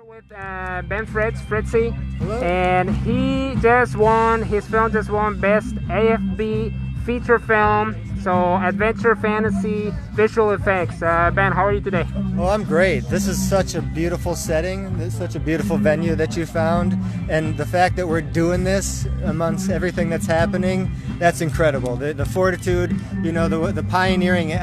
with Fritzy. Hello. And his film just won Best AFB Feature Film, so Adventure Fantasy Visual Effects. Ben, how are you today? Oh, I'm great. This is such a beautiful setting. This is such a beautiful venue that you found. And the fact that we're doing this amongst everything that's happening, that's incredible. The fortitude, the pioneering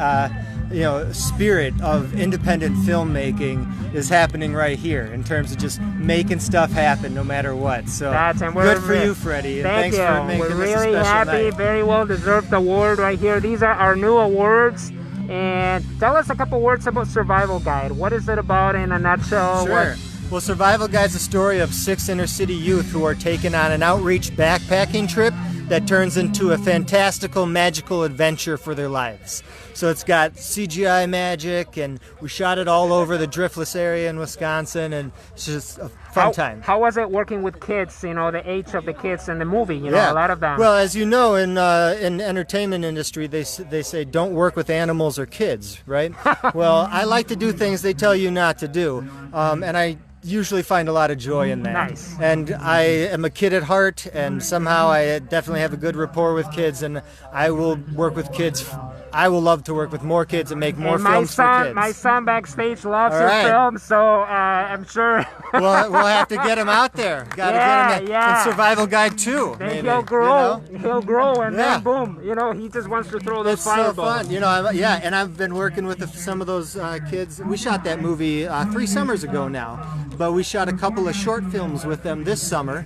spirit of independent filmmaking is happening right here in terms of just making stuff happen no matter what. So good for you, Freddie. And thanks for making We're this a really special happy. night. Very well deserved award right here. These are our new awards. And tell us a couple words about Survival Guide. What is it about in a nutshell? Sure. Well, Survival Guide's a story of 6 inner-city youth who are taken on an outreach backpacking trip that turns into a fantastical, magical adventure for their lives. So it's got CGI magic, and we shot it all over the driftless area in Wisconsin, and it's just a fun time. How was it working with kids, the age of the kids in the movie, Yeah. a lot of them? Well, as you know, in entertainment industry, they say don't work with animals or kids, right? Well, I like to do things they tell you not to do, and I usually find a lot of joy in that. Nice. And I am a kid at heart, and somehow I definitely have a good rapport with kids, and I will work with kids. I will love to work with more kids and make more films for kids. My son backstage loves All your right. film, so I'm sure. We'll have to get him out there. Got to get him in Survival Guide 2. Then maybe, he'll grow. He'll grow, and Yeah. then boom. He just wants to throw those It's so fireballs. fun, and I've been working with some of those kids. We shot that movie 3 summers ago now, but we shot a couple of short films with them this summer.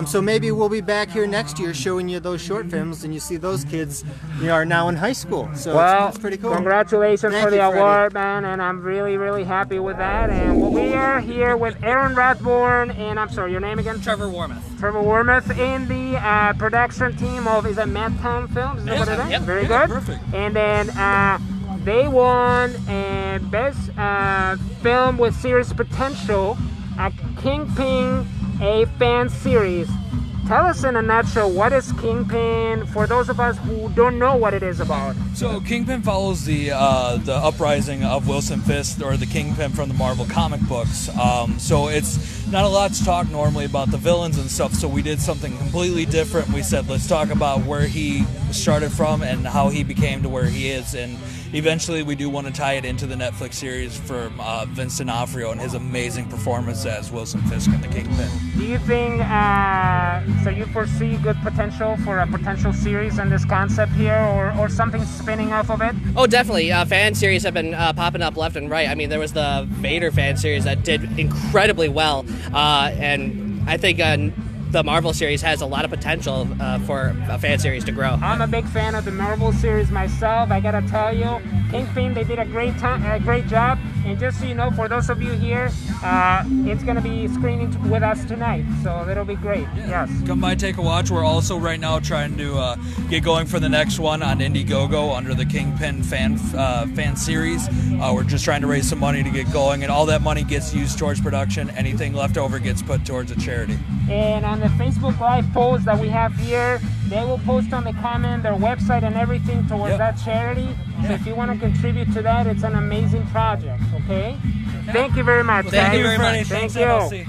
So maybe we'll be back here next year showing you those short films, and you see those kids are now in high school. So it's pretty cool. Congratulations Thank for the you, Freddie. award, man, and I'm really, really happy with that. And we are here with Aaron Rathborn, and I'm sorry, your name again? Trevor Warmoth. Trevor Warmoth in the production team of, is it Madtown Films? Is that what it is? Yep. Very Yeah, good. perfect. And then they won Best Film with Serious Potential at Kingpin, a fan series. Tell us in a nutshell, what is Kingpin for those of us who don't know what it is about? So Kingpin follows the uprising of Wilson Fisk, or the Kingpin from the Marvel comic books. So it's not a lot to talk normally about the villains and stuff, so we did something completely different. We said, let's talk about where he started from and how he became to where he is, and eventually we do want to tie it into the Netflix series for Vince D'Onofrio and his amazing performance as Wilson Fisk in the Kingpin. Do you think, so you foresee good potential for a potential series in this concept here, or something spinning off of it? Oh, definitely. Fan series have been popping up left and right. I mean, there was the Vader fan series that did incredibly well, and I think the Marvel series has a lot of potential for a fan series to grow. I'm a big fan of the Marvel series myself. I gotta tell you, Kingpin, they did a great job. And just so you know, for those of you here, it's gonna be screening with us tonight, so that'll be great. Yeah. Yes. Come by, take a watch. We're also right now trying to get going for the next one on Indiegogo under the Kingpin fan series. We're just trying to raise some money to get going, and all that money gets used towards production. Anything left over gets put towards a charity. And on the Facebook Live post that we have here, they will post on the comment their website and everything towards that charity. So if you want to contribute to that, it's an amazing project, okay? Thank you very much. Thank you very much. Thank Thanks, you. MLC.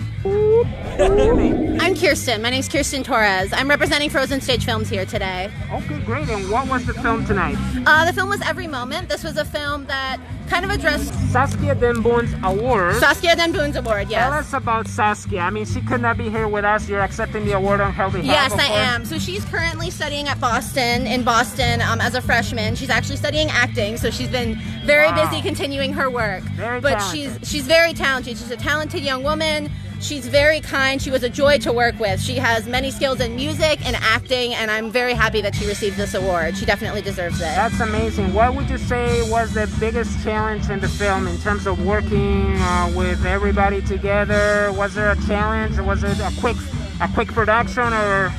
I'm Kirsten. My name's Kirsten Torres. I'm representing Frozen Stage Films here today. Okay, great. And what was the film tonight? The film was Every Moment. This was a film that kind of addressed Saskia Denboon's award. Saskia Denboon's award, yes. Tell us about Saskia. I mean, she could not be here with us. You're accepting the award on her behalf. Yes, of I course. am. So she's currently studying at in Boston, as a freshman. She's actually studying acting, so she's been very busy continuing her work. Very but talented. she's very talented. She's a talented young woman. She's very kind. She was a joy to work with. She has many skills in music and acting, and I'm very happy that she received this award. She definitely deserves it. That's amazing. What would you say was the biggest challenge in the film in terms of working with everybody together? Was there a challenge, or was it a quick production, or?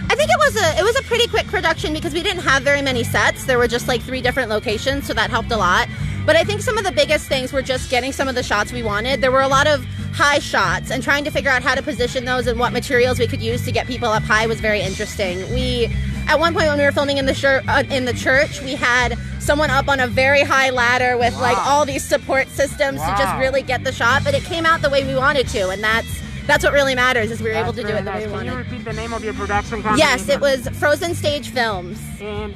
I think it was a pretty quick production because we didn't have very many sets. There were just like 3 different locations, so that helped a lot. But I think some of the biggest things were just getting some of the shots we wanted. There were a lot of high shots, and trying to figure out how to position those and what materials we could use to get people up high was very interesting. at one point when we were filming in the church, we had someone up on a very high ladder with like all these support systems to just really get the shot. But it came out the way we wanted to, and that's what really matters, is we were able to do it the way we wanted. Can you repeat the name of your production company? Yes, it was Frozen Stage Films. And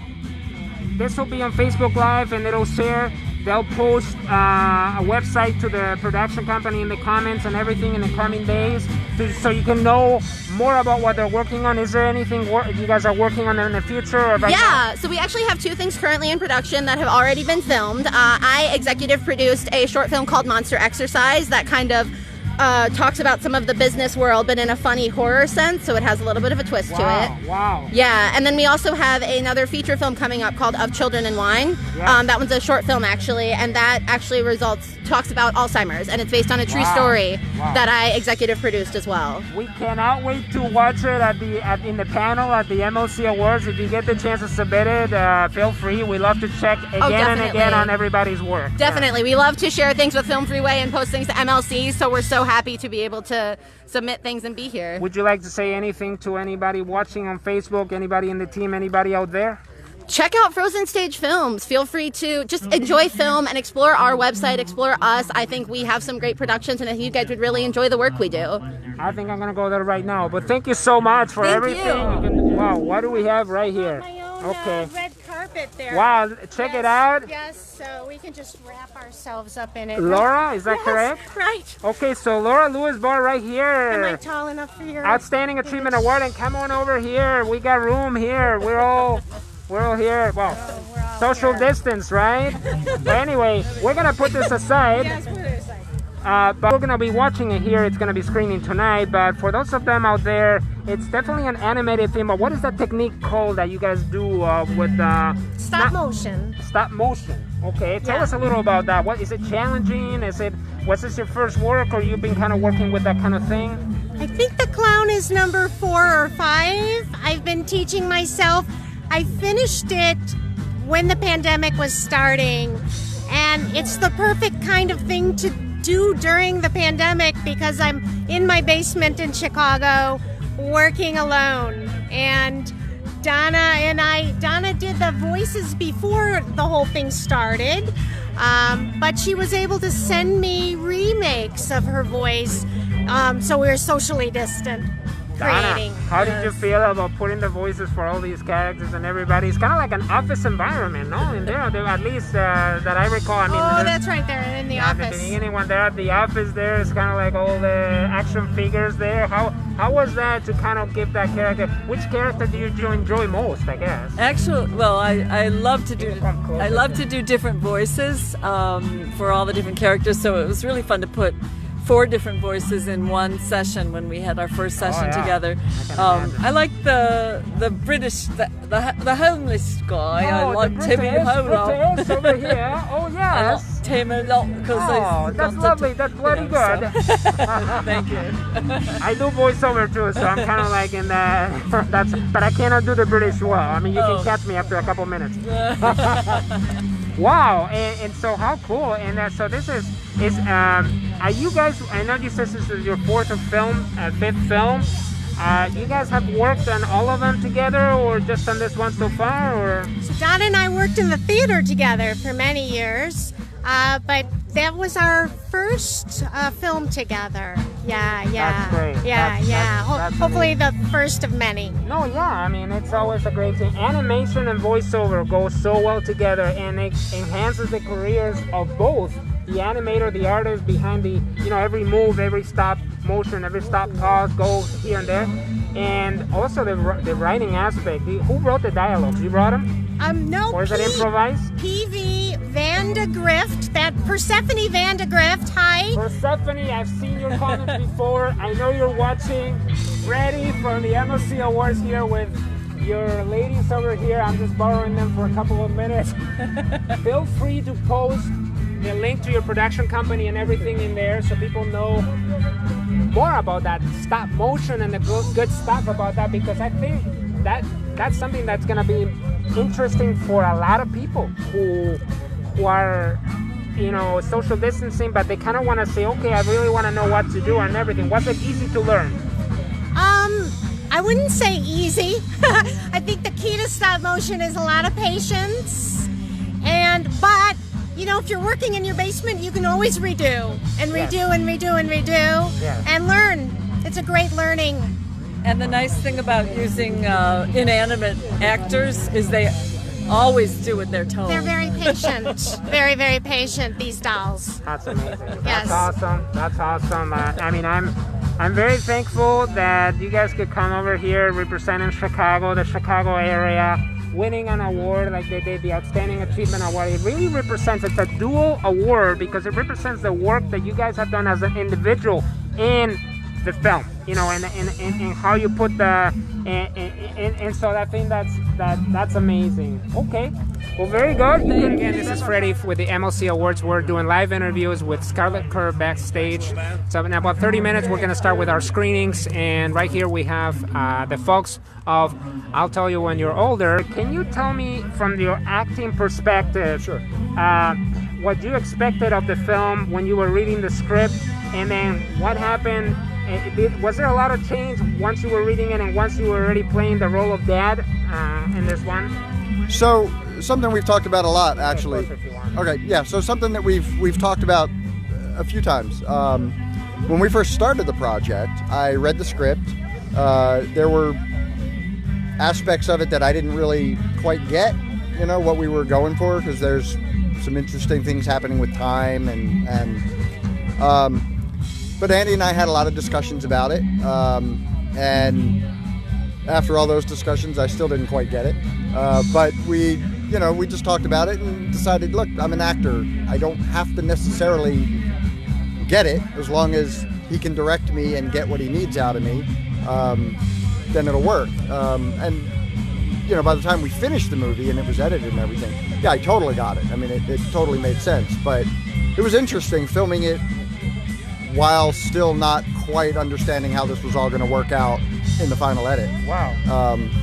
this will be on Facebook Live, and it'll share. They'll post a website to the production company in the comments and everything in the coming days, so you can know more about what they're working on. Is there anything you guys are working on in the future? Or So we actually have 2 things currently in production that have already been filmed. I executive produced a short film called Monster Exercise that kind of talks about some of the business world, but in a funny horror sense, so it has a little bit of a twist to it. Wow. Yeah, and then we also have another feature film coming up called Of Children and Wine. Yeah. That one's a short film, actually, and that actually talks about Alzheimer's, and it's based on a true story that I executive produced as well. We cannot wait to watch it in the panel at the MLC Awards. If you get the chance to submit it, feel free. We love to check again and again on everybody's work. Definitely. We love to share things with Film Freeway and post things to MLC, so we're so happy to be able to submit things and be here. Would you like to say anything to anybody watching on Facebook, anybody in the team, anybody out there? Check out Frozen Stage Films. Feel free to just enjoy film and explore our website, explore us. I think we have some great productions, and I think you guys would really enjoy the work we do. I think I'm going to go there right now. But thank you so much for everything. Wow, what do we have right here? Okay. Red carpet there. Wow, check it out. Yes, so we can just wrap ourselves up in it. Laura, is that correct? Right. Okay, so Laura Lewis Bar right here. Am I tall enough for your Outstanding Achievement Award, and come on over here. We got room here. We're all here. Well, social distance, right? But anyway, we're gonna put this aside. Yes, put it aside. But we're gonna be watching it here. It's gonna be screening tonight. But for those of them out there, it's definitely an animated film. But what is that technique called that you guys do with Stop motion. Stop motion. Okay, tell us a little about that. What is it challenging? Was this your first work, or you've been kind of working with that kind of thing? I think the clown is number 4 or 5. I've been teaching myself. I finished it when the pandemic was starting, and it's the perfect kind of thing to do during the pandemic because I'm in my basement in Chicago working alone. And Donna did the voices before the whole thing started, but she was able to send me remakes of her voice, so we were socially distant. Donna, how did you feel about putting the voices for all these characters and everybody? It's kind of like an office environment, no? In there, at least that I recall. I mean, that's right there in the office. At the beginning, when they're at the office, there it's kind of like all the action figures there. How was that to kind of give that character? Which character do you enjoy most? I guess. Actually, well, I love to do different voices for all the different characters. So it was really fun to put 4 different voices in one session when we had our first session together. I like the British, the homeless guy. I like Timmy Holo. Over here. Oh yes. I like Tim a lot because that's lovely. That's bloody good. Thank you. I do voiceover too, so I'm kind of like in that. But I cannot do the British well. I mean, you can catch me after a couple minutes. Wow, and so how cool! And so this is are you guys? I know you said this is your 5th film. You guys have worked on all of them together, or just on this one so far? Or so Donna and I worked in the theater together for many years, but that was our first film together. Yeah. That's great. That's hopefully the first of many. No, yeah. I mean, it's always a great thing. Animation and voiceover go so well together, and it enhances the careers of both the animator, the artist behind the, every move, every stop motion, every stop pause, goes here and there, and also the writing aspect. Who wrote the dialogues? You wrote them? No. Or is it improvised? P.V. Van de Grift, that Persephone Van de Grift. Hi. Persephone, I've seen your comments before. I know you're watching. Ready for the MLC Awards here with your ladies over here. I'm just borrowing them for a couple of minutes. Feel free to post the link to your production company and everything in there so people know more about that stop motion and the good stuff about that, because I think that's something that's going to be interesting for a lot of people who are social distancing, but they kind of want to say, okay, I really want to know what to do and everything. Was it easy to learn? I wouldn't say easy. I think the key to stop motion is a lot of patience. But you know, if you're working in your basement, you can always redo and redo and redo and redo and learn. It's a great learning. And the nice thing about using inanimate actors is they always do what they're told. They're very patient. Very, very patient, these dolls. That's amazing. Yes. That's awesome. That's awesome. I mean, I'm very thankful that you guys could come over here representing Chicago, the Chicago area, winning an award like they did, the Outstanding Achievement Award. It really represents, it's a dual award because it represents the work that you guys have done as an individual in the film, you know, and how you put the, and so I think that's amazing. Okay. Well, very good. Again, this is Freddie with the MLC Awards. We're doing live interviews with Scarlet Kerr backstage. So in about 30 minutes, we're going to start with our screenings. And right here we have the folks of I'll Tell You When You're Older. Can you tell me from your acting perspective, what you expected of the film when you were reading the script? And then what happened? Was there a lot of change once you were reading it and once you were already playing the role of Dad in this one? So something we've talked about a lot, actually. Okay, yeah. So something that we've talked about a few times. When we first started the project, I read the script. There were aspects of it that I didn't really quite get, you know, what we were going for, because there's some interesting things happening with time but Andy and I had a lot of discussions about it, and after all those discussions, I still didn't quite get it. But we just talked about it and decided, look, I'm an actor. I don't have to necessarily get it. As long as he can direct me and get what he needs out of me, then it'll work. And you know, by the time we finished the movie and it was edited and everything, yeah, I totally got it. I mean, it totally made sense. But it was interesting filming it while still not quite understanding how this was all going to work out in the final edit. Wow.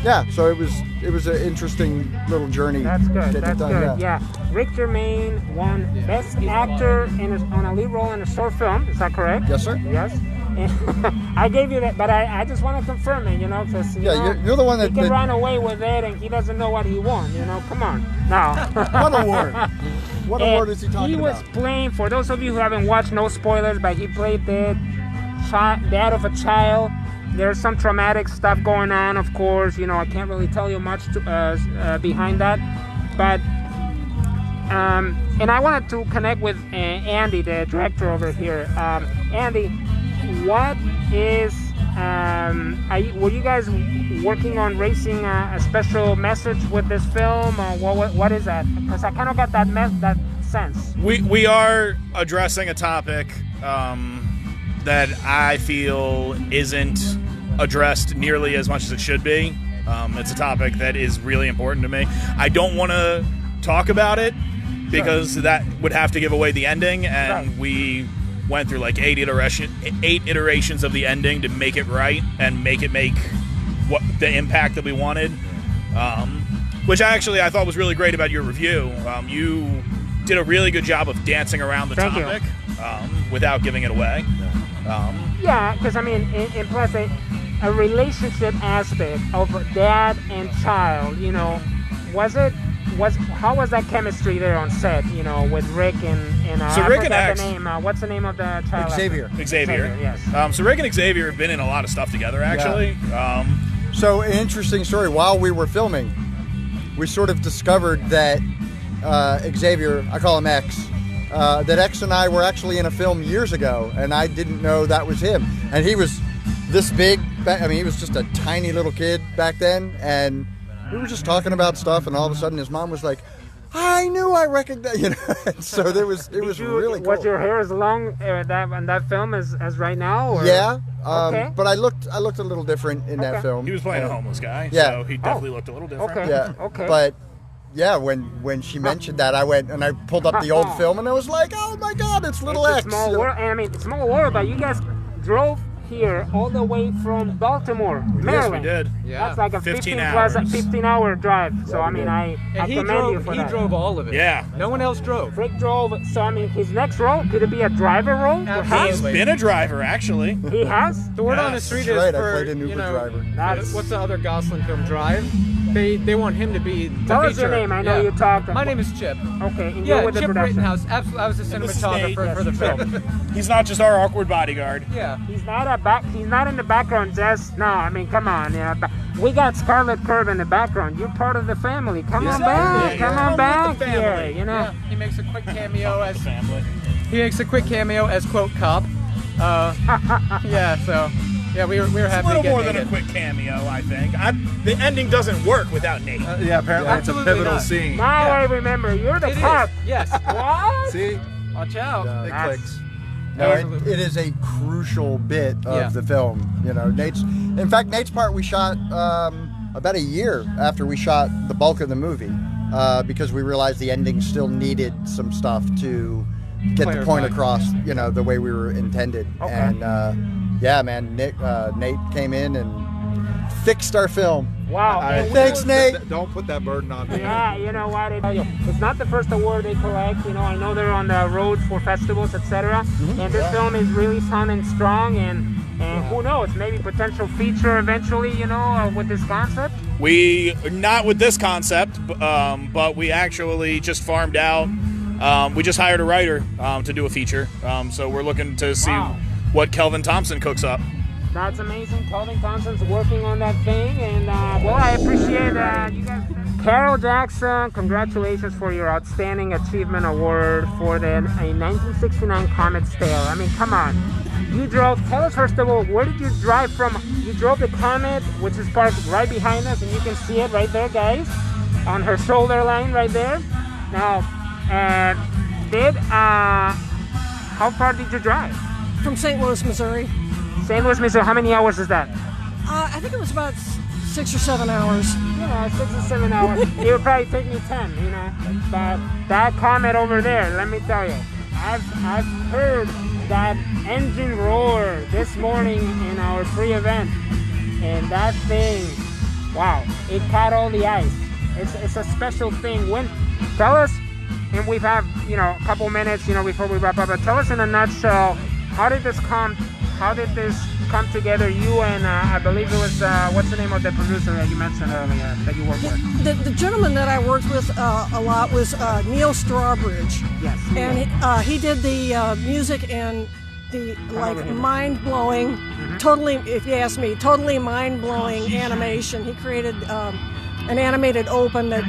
Yeah, so it was an interesting little journey. That's good. That's good. Yeah. Rick Germain won Best Actor on a lead role in a short film. Is that correct? Yes, sir. Yes. I gave you that, but I just want to confirm it, you know, because you're the one that he can run away with it, and he doesn't know what he won. You know, come on. No. What award? What award is he talking about? He was playing, for those of you who haven't watched, no spoilers, but he played the dad of a child. There's some traumatic stuff going on, of course. You know, I can't really tell you much behind that, but and I wanted to connect with Andy, the director over here. Andy, what is were you guys working on raising a special message with this film, or what is that? Because I kind of got that sense. We are addressing a topic that I feel isn't addressed nearly as much as it should be. It's a topic that is really important to me. I don't want to talk about it because that would have to give away the ending, and we went through like 8 iterations of the ending to make it right and make what the impact that we wanted, which I thought was really great about your review. You did a really good job of dancing around the topic without giving it away. Yeah, because I mean, and plus a relationship aspect of dad and child, you know, how was that chemistry there on set, you know, with Rick and so Rick and X, the name, what's the name of the child? Xavier, yes. So Rick and Xavier have been in a lot of stuff together, actually. Yeah. So an interesting story, while we were filming, we sort of discovered that Xavier, I call him X, that X and I were actually in a film years ago, and I didn't know that was him. And he was this big, he was just a tiny little kid back then, and we were just talking about stuff, and all of a sudden his mom was like, I knew I recognized, you know. So it was really cool. Was your hair as long in that film as right now? Or? Yeah, okay. But I looked a little different in that film. He was playing a homeless guy, so he definitely looked a little different. Okay. Yeah, okay. But yeah, when she mentioned that, I went and I pulled up the old film, and I was like, oh my God, it's little X. Small world, and I mean, small world, but you guys drove here all the way from Baltimore, Yes, we Maryland. did. Yeah. That's like a 15 plus hours. 15-hour drive. So I mean, I And he commend you drove. for He that. drove all of it. Yeah. No one else drove. Frick drove. So I mean, his next role could it be a driver role? Perhaps? He's been a driver, actually. He has. The word on the Yes. street That's is right, I for played an Uber you know driver. That's- what's the other Gosling film, Drive? They want him to be the Tell us your feature. name. I know you talked. My name is Chip. Okay, and Yeah, you're with the Chip production. Rittenhouse. Absolutely, I was the And this is Nate. cinematographer for the film. He's not just our awkward bodyguard. Yeah. He's not in the background. Just no. I mean, come on. You know, we got Scarlet Curve in the background. You're part of the family. Come on back. Yeah, Come yeah. on Come back with the here. family. You know. Yeah, he makes a quick cameo as Family. quote cop. Yeah, so yeah, we were It's a happy little to get more than a Nate in. quick cameo, I think. The ending doesn't work without Nate. Yeah, apparently it's a Absolutely pivotal not. scene. Now I remember. You're the It is. cop. Yes. What? See? Watch out. It That's- clicks. No, it is a crucial bit of Yeah. the film. You know, in fact, Nate's part we shot about a year after we shot the bulk of the movie because we realized the ending still needed some stuff to get the point Clarify. across, you know, the way we were intended. Okay. And yeah, man, Nate came in and fixed our film. Wow. and we Thanks, were- Nate. Don't put that burden on me. Yeah, you know what? It's not the first award they collect. You know, I know they're on the road for festivals, etc. And this film is really sounding strong, and who knows? Maybe potential feature eventually. You know, with this concept. We not with this concept, but we actually just farmed out. We just hired a writer to do a feature. So we're looking to see Wow. what Kelvin Thompson cooks up. That's amazing. Calvin Thompson's working on that thing, and well, I appreciate you guys. Carol Jackson, congratulations for your Outstanding Achievement Award for a 1969 Comet's Tale. I mean, come on. You drove, tell us first of all, where did you drive from? You drove the Comet, which is parked right behind us, and you can see it right there, guys, on her shoulder line right there. Now, how far did you drive? From St. Louis, Missouri. St. Louis, Missouri, how many hours is that? I think it was about 6 or 7 hours. Yeah, 6 or 7 hours. It would probably take me 10, you know. But that Comet over there, let me tell you, I've heard that engine roar this morning in our pre-event, and that thing, wow, it caught all the ice. It's a special thing. Tell us, and we've had, you know, a couple minutes, you know, before we wrap up, but tell us in a nutshell, how did this come together? You and I believe it was what's the name of the producer that you mentioned earlier that you worked with? The gentleman that I worked with a lot was Neil Strawbridge. Yes. And he did the music and the mind-blowing, totally, if you ask me, totally mind-blowing animation. He created an animated open that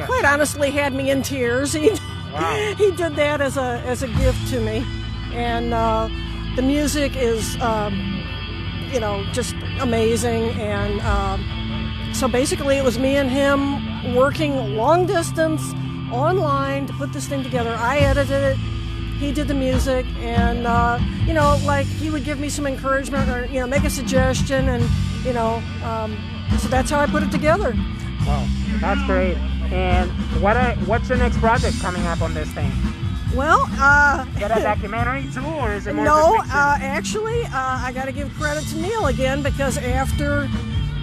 quite honestly had me in tears. He did that as a gift to me. And the music is, just amazing. And so basically it was me and him working long distance online to put this thing together. I edited it. He did the music. And, he would give me some encouragement or, make a suggestion. And, so that's how I put it together. Wow, that's great. And what's your next project coming up on this thing? Well, is that a documentary too, or is it more? No, fiction? actually, I got to give credit to Neil again because after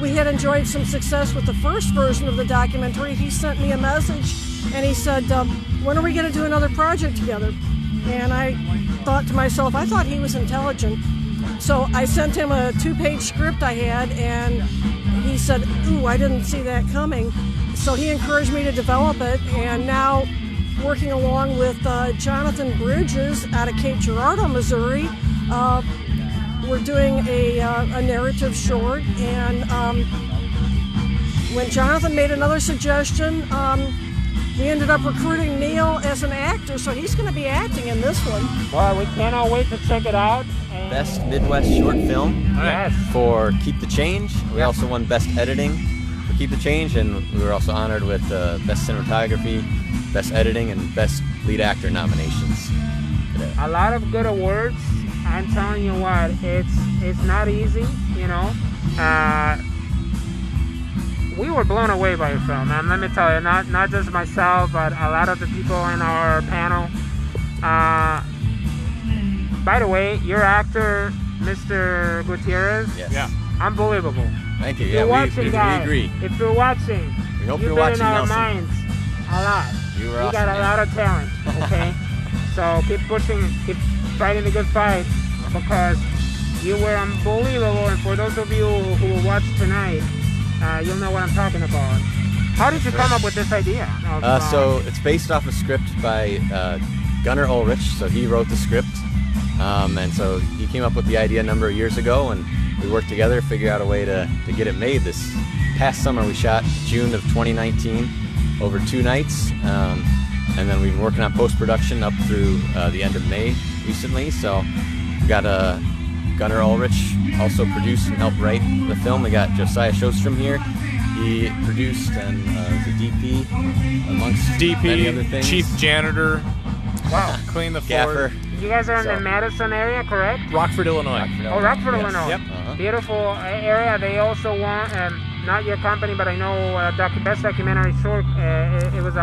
we had enjoyed some success with the first version of the documentary, he sent me a message and he said, "When are we going to do another project together?" And I thought to myself, I thought he was intelligent, so I sent him a 2-page script I had, and he said, "Ooh, I didn't see that coming." So he encouraged me to develop it, and now, working along with Jonathan Bridges out of Cape Girardeau, Missouri, we're doing a narrative short. And when Jonathan made another suggestion, we ended up recruiting Neil as an actor, so he's going to be acting in this one. Well, we cannot wait to check it out. And Best Midwest Short Film yes. for Keep the Change. We also won Best Editing for Keep the Change, and we were also honored with Best Cinematography, Best Editing, and Best Lead Actor nominations today. A lot of good awards. I'm telling you what, it's not easy, you know. We were blown away by your film, and let me tell you, not just myself, but a lot of the people in our panel. by the way, your actor, Mr. Gutierrez, Yes. Yeah. unbelievable. Thank you. If Yeah, you're watching, we guys, agree. if you're watching, We hope you've you're been watching, in our Nelson. minds a lot. You were You awesome, got a man. lot of talent, okay? So keep pushing, keep fighting the good fight, because you were unbelievable. And for those of you who will watch tonight, you'll know what I'm talking about. How did you come up with this idea? So it's based off a script by Gunnar Ulrich. So he wrote the script, and so he came up with the idea a number of years ago, and we worked together, figured out a way to get it made. This past summer we shot June of 2019 over 2 nights, and then we've been working on post-production up through the end of May recently. So we got Gunnar Ulrich also produced and helped write the film. We got Josiah Sjostrom here. He produced and was a DP amongst many other DP, things. chief janitor. Wow. Clean the floor. Gaffer. You guys are in So- the Madison area, correct? Rockford, Illinois. Oh, Rockford, Yes. Illinois. Yep. Beautiful area. They also want, not your company, but I know best documentary short. It was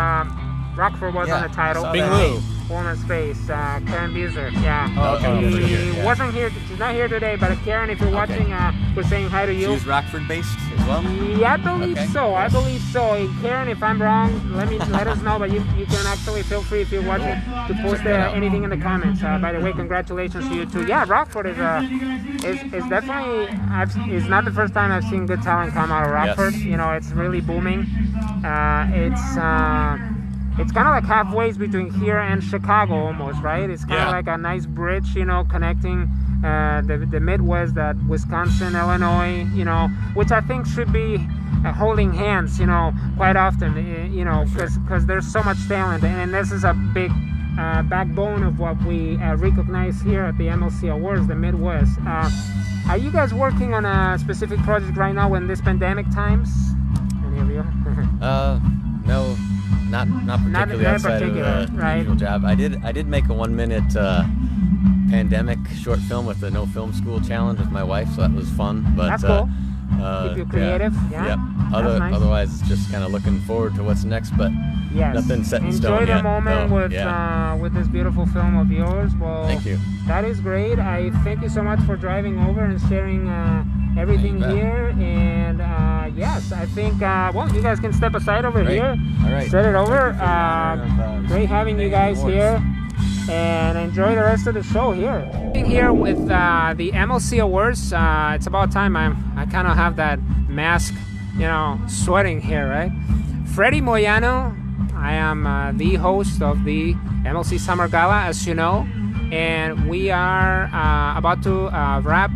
Rockford was on the title. saw Bing that. Lou. Woman's Face, Karen Buser. Yeah. Oh, okay. She Yeah. wasn't here. She's not here today. But Karen, if you're watching, we're saying hi to She you. was Rockford based as well? Yeah, I believe Okay. so. I believe so. And Karen, if I'm wrong, let us know. But you can actually feel free, if you're watching, to post anything in the comments. By the way, congratulations to you too. Yeah, Rockford is definitely it's not the first time I've seen good talent come out of Rockford. Yes. You know, it's really booming. It's kind of like halfway between here and Chicago, almost, right? It's kind of like a nice bridge, you know, connecting the Midwest, that Wisconsin, Illinois, you know, which I think should be holding hands, you know, quite often, you know, because there's so much talent, and this is a big backbone of what we recognize here at the MLC Awards, the Midwest. Are you guys working on a specific project right now in this pandemic times? Any of you? No, not particularly very outside particular, of the right? usual job. I did make a 1-minute pandemic short film with the No Film School Challenge with my wife, so that was fun. But That's cool. Keep you creative. Yeah. Yep. That's nice. Otherwise, it's just kind of looking forward to what's next, but Yes. nothing set in Enjoy stone the yet. moment though. with this beautiful film of yours. Well, Thank you. That is great. I thank you so much for driving over and sharing everything You bet. here. And yes, I think well, you guys can step aside over Great. here. All right. Set it over. Thank you for the honor of, Great having you guys awards. here. And enjoy the rest of the show here. Being here with the MLC Awards, it's about time I kind of have that mask, you know, sweating here, right? Freddie Moyano, I am the host of the MLC Summer Gala, as you know, and we are about to wrap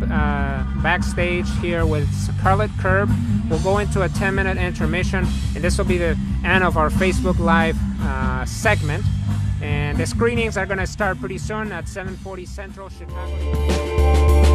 backstage here with Scarlet Curb. We'll go into a 10-minute intermission, and this will be the end of our Facebook Live segment. And the screenings are going to start pretty soon at 7:40 Central Chicago.